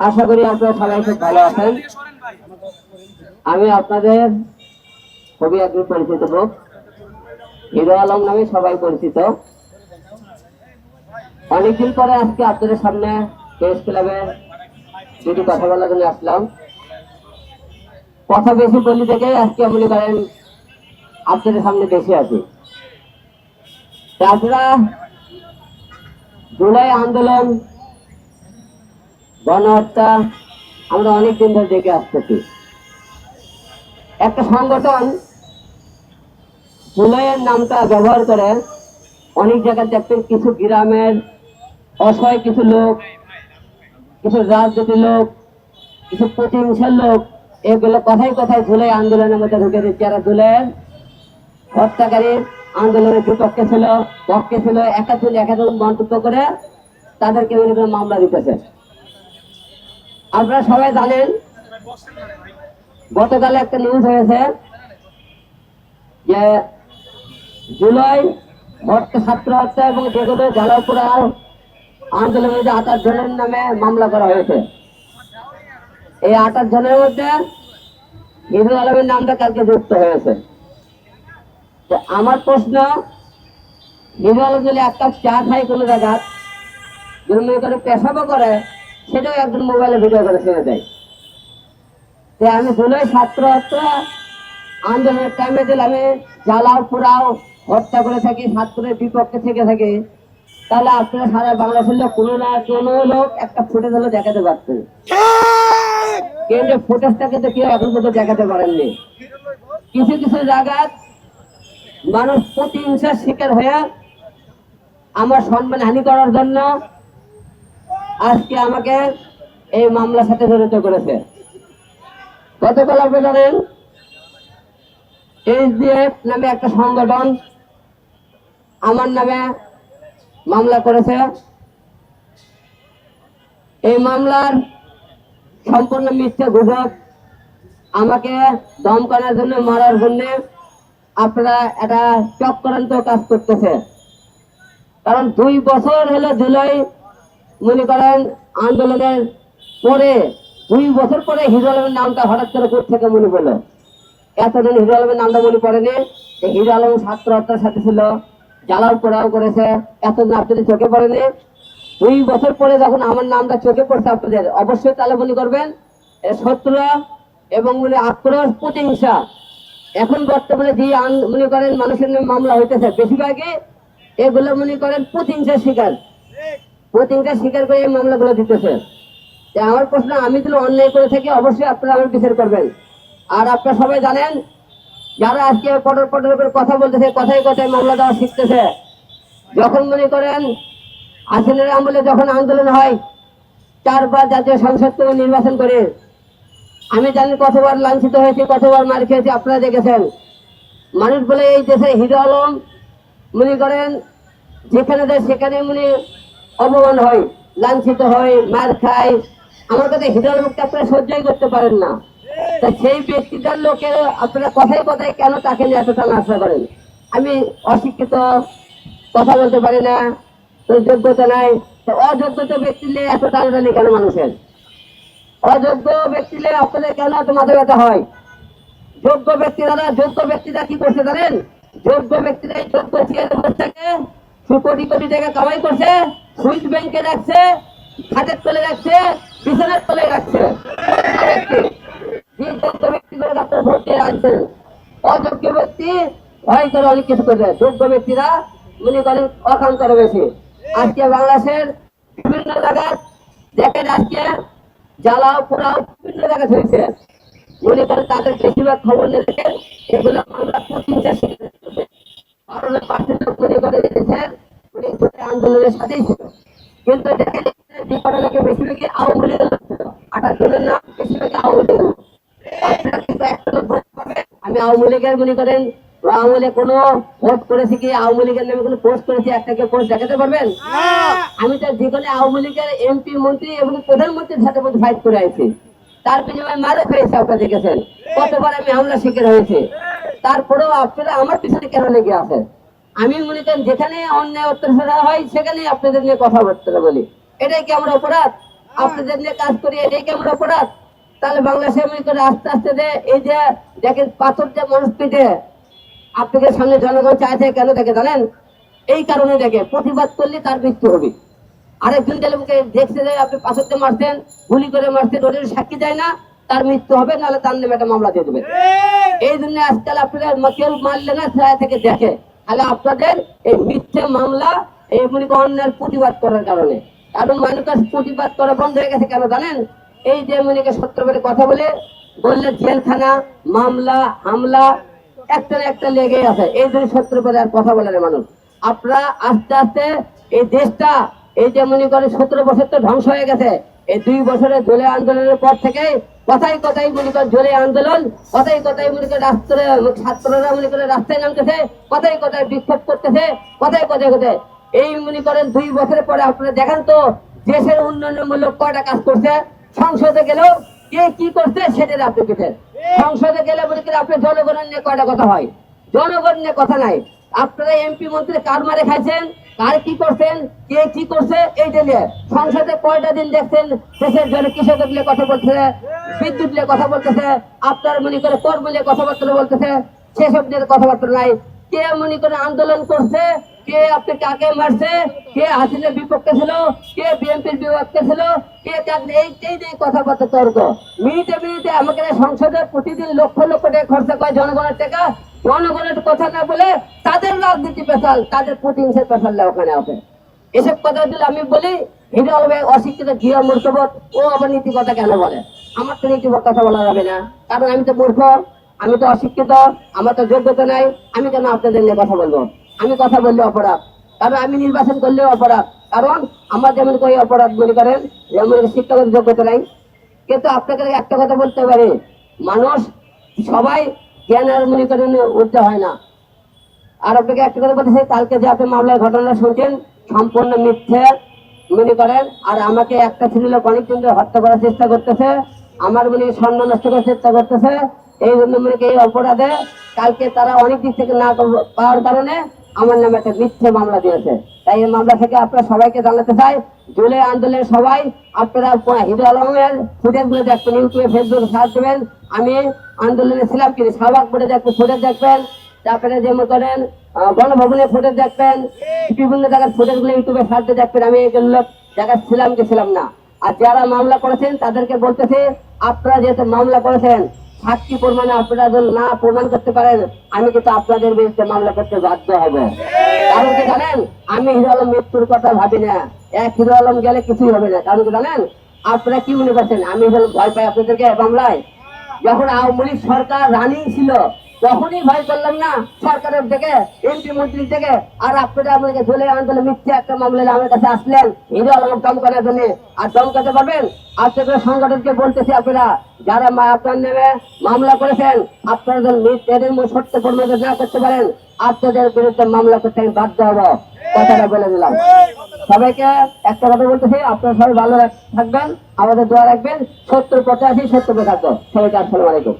আশা করি আপনারা সবাই খুব ভালো আছেন। আমি আপনাদের খুবই একজন পরিচিত লোক, হিরো আলম নামে সবাই পরিচিত। অনেকদিন পরে আজকে আপনাদের সামনে প্রেস ক্লাবে দুটি কথা বলার জন্য আসলাম। কথা বেশি বলি থেকে আজকে মনে করেন আপনাদের সামনে বেশি আছি। আপনারা জুলাই আন্দোলন, গণহত্যা আমরা অনেকদিন ধরে দেখে আসতেছি। একটা সংগঠন জুলাইয়ের নামটা ব্যবহার করে অনেক জায়গায় দেখতেন কিছু গ্রামের অসহায় কিছু লোক, কিছু রাজনীতি লোক, কিছু প্রতিহিংসার লোক এগুলো কথায় কথায় জুলাই আন্দোলনের মধ্যে ঢুকে দিচ্ছে। যারা জুলাইয়ের হত্যাকারী আন্দোলনের বিপক্ষে ছিল, পক্ষে ছিল, একাধিক মন্তব্য করে তাদেরকে মামলা দিতেছে। আপনারা সবাই জানেন গতকাল একটা নিউজ হয়েছে যে জুলাই ছাত্র হত্যা এবং যেগুলো জ্বালাপুরা আন্দোলনের 28 জনের নামে মামলা করা হয়েছে। এই 28 জনের মধ্যে হিরো আলমের নামটা কালকে যুক্ত হয়েছে। আমার প্রশ্ন, হিরো আলম যদি এক কাপ চা খায় কোনো জায়গা, যদি মনে করে পেশাবও করে, সেটাও একজন মোবাইলে ভিডিও করে ছেড়ে দেয়। আমি জুলাই ছাত্র হত্যা আন্দোলনের টাইমে দিলে আমি জ্বালাও পোড়াও হত্যা করে থাকি, ছাত্রের বিপক্ষে থেকে থাকি, তাহলে আপনারা সারা বাংলাদেশের লোক কোনো না কোনো লোক একটা ফুটেজ হলে দেখাতে পারতেন। কিন্তু ফুটেজটাকে তো কেউ এখন পর্যন্ত দেখাতে পারেননি। কিছু কিছু জায়গায় মানুষ প্রতিহিংসার শিকার হয়ে আমার সম্মান হানি করার জন্য আজকে আমাকে এই মামলার সাথে জড়িত করেছে। গতকাল আপনি জানেন SDF নামে একটা সংগঠন আমার নামে মামলা করেছে। এই মামলার সম্পূর্ণ মিথ্যা গুজব, আমাকে ধমকানোর জন্য, মারার জন্য আপনারা একটা চক্রান্ত কাজ করতেছে। কারণ 2 বছর হলো জুলাই মনে করেন আন্দোলনের পরে, 2 বছর পরে হিরো আলমের নামটা হঠাৎ করে কোথা থেকে মনে পড়লো? এতদিন হিরো আলমের নামটা মনে পড়েনি। হিরো আলম ছাত্র হত্যার সাথে ছিল, জ্বালাও পোড়াও করেছে, এতদিন আপনাদের চোখে পড়েনি। 2 বছর পরে যখন আমার নামটা চোখে পড়ছে আপনাদের, অবশ্যই তাহলে মনে করবেন শত্রু এবং মনে আক্রোশ, প্রতিহিংসা। এখন বর্তমানে যে মনে করেন মানুষের নামে মামলা হইতেছে, বেশিরভাগই এগুলো মনে করেন প্রতিহিংসার শিকার করে এই মামলাগুলো দিতেছে। আমার প্রশ্ন, আমি যদি অন্যায় করে থাকি অবশ্যই আপনারা আমার বিচার করবেন। আর আপনারা সবাই জানেন যারা আজকে পটর পটর করে কথা বলতেছে, কথায় কথায় মামলা দেওয়া শিখতেছে, যখন মনে করেন আসনের আমলে যখন আন্দোলন হয় 4 বার জাতীয় সংসদ থেকে নির্বাচন করে, আমি জানি কতবার লাঞ্ছিত হয়েছে, কতবার মার খেয়েছি, আপনারা দেখেছেন। মানুষ বলে এই দেশে হিরো আলম মনে করেন যেখানে দেয় সেখানে মনে অপমান হয়, লাঞ্ছিত হয়, মার খায়। আমার কাছে হিরো আলমকে আপনারা সহ্যই করতে পারেন না। তা সেই ব্যক্তিটার লোকের আপনারা কথায় কথায় কেন তাকে নিয়ে এতটা নাশা করেন? আমি অশিক্ষিত, কথা বলতে পারি না, তোর যোগ্যতা নাই, অযোগ্যতা ব্যক্তি নিয়ে এত টানাটানি কেন মানুষের? অযোগ্য ব্যক্তি নিয়ে আপনাদের কেন এত মাথা ব্যথা হয়? যোগ্য ব্যক্তিরা কি করছে জানেন? যোগ্য ব্যক্তিরা যোগ্য থেকে কোটি কোটি টাকা কামাই করছে, সুইস ব্যাংকে রাখছে, খাটের তলে রাখছে, বিছানার তলে রাখছে। যোগ্য ব্যক্তিগুলো আপনার ভোট দিয়ে আনছেন, অযোগ্য ব্যক্তি ভয় করে অনেক কিছু করবে। যোগ্য ব্যক্তিরা মনে করেন অকাম করে বেশি। আজকে বাংলাদেশের বিভিন্ন জায়গায় দেখেন, আজকে জ্বালাও পোড়াও বিভিন্ন জায়গায় হয়েছে, মনে করেন তাদের বেশিরভাগ খবর নিয়ে দেখেন এগুলো আমরা প্রতিহিংসা শিখে মনে করে দিয়েছেন আন্দোলনের সাথেই ছিল। কিন্তু দেখেন যে ঘটনাকে বেশিরভাগই আওয়ামী লীগের লোক ছিল, 28 জনের নাম বেশিরভাগই আওয়ামী লীগের লোক। কিন্তু একটা লোক ভোট পাবে, আমি আওয়ামী লীগের মনে করেন আওয়ামী লীগ কোনো ভোট করেছি কি, আওয়ামী লীগের নামে কোনো পোস্ট করেছি, একটাকে পোস্ট দেখাতে পারবেন? আমি তো যেখানে আওয়ামী লীগের MP মন্ত্রী এবং প্রধানমন্ত্রীর সাথে ফাইট করে আছি, তার বিনিময়ে মারা খেয়েছে, আপনারা দেখেছেন কতবার আমি হামলা শিকার হয়েছে। তারপরেও আপনারা আমার পিছনে কেন লেগে আছে? আমি মনে করেন যেখানে অন্যায় অত্যাচার হয় সেখানে আপনাদের নিয়ে কথাবার্তা বলি, এটাই কি আমরা অপরাধ? আপনাদের নিয়ে কাজ করি, এটাই কি আমরা অপরাধ? তাহলে বাংলাদেশে মনে করে আস্তে আস্তে এই যে দেখেন পাথর যে মানুষ পেটে আপনাদের সামনে জনগণ চাইছে কেন দেখে জানেন? এই কারণে দেখে প্রতিবাদ করলে তার মৃত্যু হবে। আরেকজন লোককে দেখছে যে আপনি পাথরতে মারছেন, গুলি করে মারছেন, ওদের সাক্ষী দেয় না, তার মৃত্যু হবে, নাহলে তার নামে একটা মামলা দিয়ে দেবেন। এই জন্য আজকাল আপনারা কেউ মারলে না ছায়া থেকে দেখে, তাহলে আপনাদের এই মিথ্যে মামলা এই মনে অন্যায়ের প্রতিবাদ করার কারণে। কারণ মানুষের প্রতিবাদ করা বন্ধ হয়ে গেছে কেন জানেন? এই যে মনে সত্য করে কথা বললে জেলখানা, মামলা, হামলা একটা না একটা লেগে আছে। এই জন্য সত্য করে আর কথা বলে না মানুষ। আপনারা আস্তে আস্তে এই দেশটা এই যে মনে করে 17 বছর তো ধ্বংস হয়ে গেছে। এই 2 বছরের জুলাই আন্দোলনের পর থেকে কথাই কথাই মনে করে জুলাই আন্দোলন, কথাই কথাই মনে করে ছাত্ররা মনে করে রাস্তায় নামতেছে, কথাই কথাই বিক্ষোভ করতেছে, কথাই কথাই কথাই এই মনে করেন 2 বছরের পরে আপনারা দেখেন তো দেশের উন্নয়নমূলক কয়টা কাজ করছে। সংসদে গেলেও কে কি করছে সেটা আপনি পেতেন। সংসদে গেলে মনে করেন আপনি জনগণের নিয়ে কয়টা কথা হয়, জনগণ নিয়ে কথা নাই। আপনারা এমপি মন্ত্রী কার মারে খাইছেন, কার কি করছেন, কে কি করছে এইটা নিয়ে সংসদে কয়টা দিন দেখছেন দেশের জন্য কৃষকের নিয়ে কথা বলতেছে, বিদ্যুৎ নিয়ে কথা বলতেছে, আপনার মনে করে কর্ম নিয়ে কথাবার্তা বলতেছে, সেসব নিয়ে কথাবার্তা নাই। কে মনে করে আন্দোলন করছে, কে আপনি কাকে মারছে, কে হাসিনের বিপক্ষে ছিল, কে বিএনপির বিপক্ষে ছিল, কে এইটাই নিয়ে কথাবার্তা তর্ক। মিনিটে মিনিটে আমাকে সংসদে প্রতিদিন লক্ষ লক্ষ টাকা খরচা করে জনগণের টাকা, জনগণের কথা না বলে তাদের রাজনীতি পেশাল, তাদের প্রতিহিংসার পেশাল ওখানে আছে। এসব কথা দিলে আমি বলি হিরো আলমে অশিক্ষিত গৃহ মূর্খবোধ, ও আবার নীতি কথা কেন বলে? আমার তো নীতি কথা বলা যাবে না, কারণ আমি তো মূর্খ, আমি তো অশিক্ষিত, আমার তো যোগ্যতা নাই। আমি কেন আপনাদের নিয়ে কথা বলবো? আমি কথা বললে অপরাধ, কারণ আমি নির্বাচন করলেও অপরাধ, কারণ আমার যেমন কই অপরাধ মনে করেন যেমন শিক্ষাগত যোগ্যতা নাই। কিন্তু আপনাকে একটা কথা বলতে পারে, মানুষ সবাই জ্ঞানের মনে করেন উঠতে হয় না। আর আপনাকে একটা কথা বলতেছি, কালকে যে আপনি মামলার ঘটনা শুনছেন সম্পূর্ণ মিথ্যে মনে করেন। আর আমাকে একটা ছেলে অনেকদিন ধরে হত্যা করার চেষ্টা করতেছে, আমার মনে সম্মান নষ্ট করার চেষ্টা করতেছে। এই জন্য মনে এই অপরাধে কালকে তারা অনেক দিক থেকে না পাওয়ার কারণে আমার নামে একটা মিথ্যে মামলা দিয়েছে। তাই এই মামলা থেকে আপনারা সবাইকে জানাতে চাই, জুলাই আন্দোলনের সবাই আপনারা হিরো আলমের ফুটেজ গুলো দেখবেন, ইউটিউবে ফেসবুকে সার্চ দেবেন। আমি আন্দোলনে ছিলাম কিন্তু শাহবাগ বোর্ডে দেখবেন, ফুটেজ দেখবেন। তারপরে যেমন করেন গণভবনের ফুটেজ দেখবেন, বিভিন্ন জায়গার ফুটেজ গুলো ইউটিউবে সার্চ দেখবেন। আমি এই জন্য জায়গা ছিলাম কি ছিলাম না। আর যারা মামলা করেছেন তাদেরকে বলতেছে, আপনারা যেহেতু মামলা করেছেন সাক্ষী প্রমাণে আপনারা যদি না প্রমাণ করতে পারেন, আমি কিন্তু আপনাদের বিরুদ্ধে মামলা করতে বাধ্য হব। কারণ কি জানেন, আমি হিরো আলম মৃত্যুর কথা ভাবি না। এক হিরো আলম গেলে কিছুই হবে না। কারণ কি জানেন, আপনারা কি মনে করছেন আমি ভয় পাই আপনাদেরকে মামলায়? যখন আওয়ামী লীগ সরকার রানিং ছিল তখনই ভয় করলাম না সরকারের থেকে, এমপি মন্ত্রীর থেকে। আর আপনারা আপনাকে জুলাই আন্দোলন মিথ্যে একটা মামলা আমার কাছে আসলেন হিরো আলম দমকানোর জন্য। আর দমকাতে পারবেন? আপনাদের সংগঠনকে বলতেছি, আপনারা যারা আপনার নামে মামলা করেছেন আপনারা এদের সত্য প্রমাণ না করতে পারেন, আপনাদের বিরুদ্ধে মামলা করতে আমি বাধ্য হব। কথাটা বলে দিলাম। সবাইকে একটা কথা বলতেছি, আপনারা সবাই ভালো থাকবেন, আমাদের দোয়া রাখবেন। 70-85 70 থাকবো। সবাইকে আসসালামু আলাইকুম।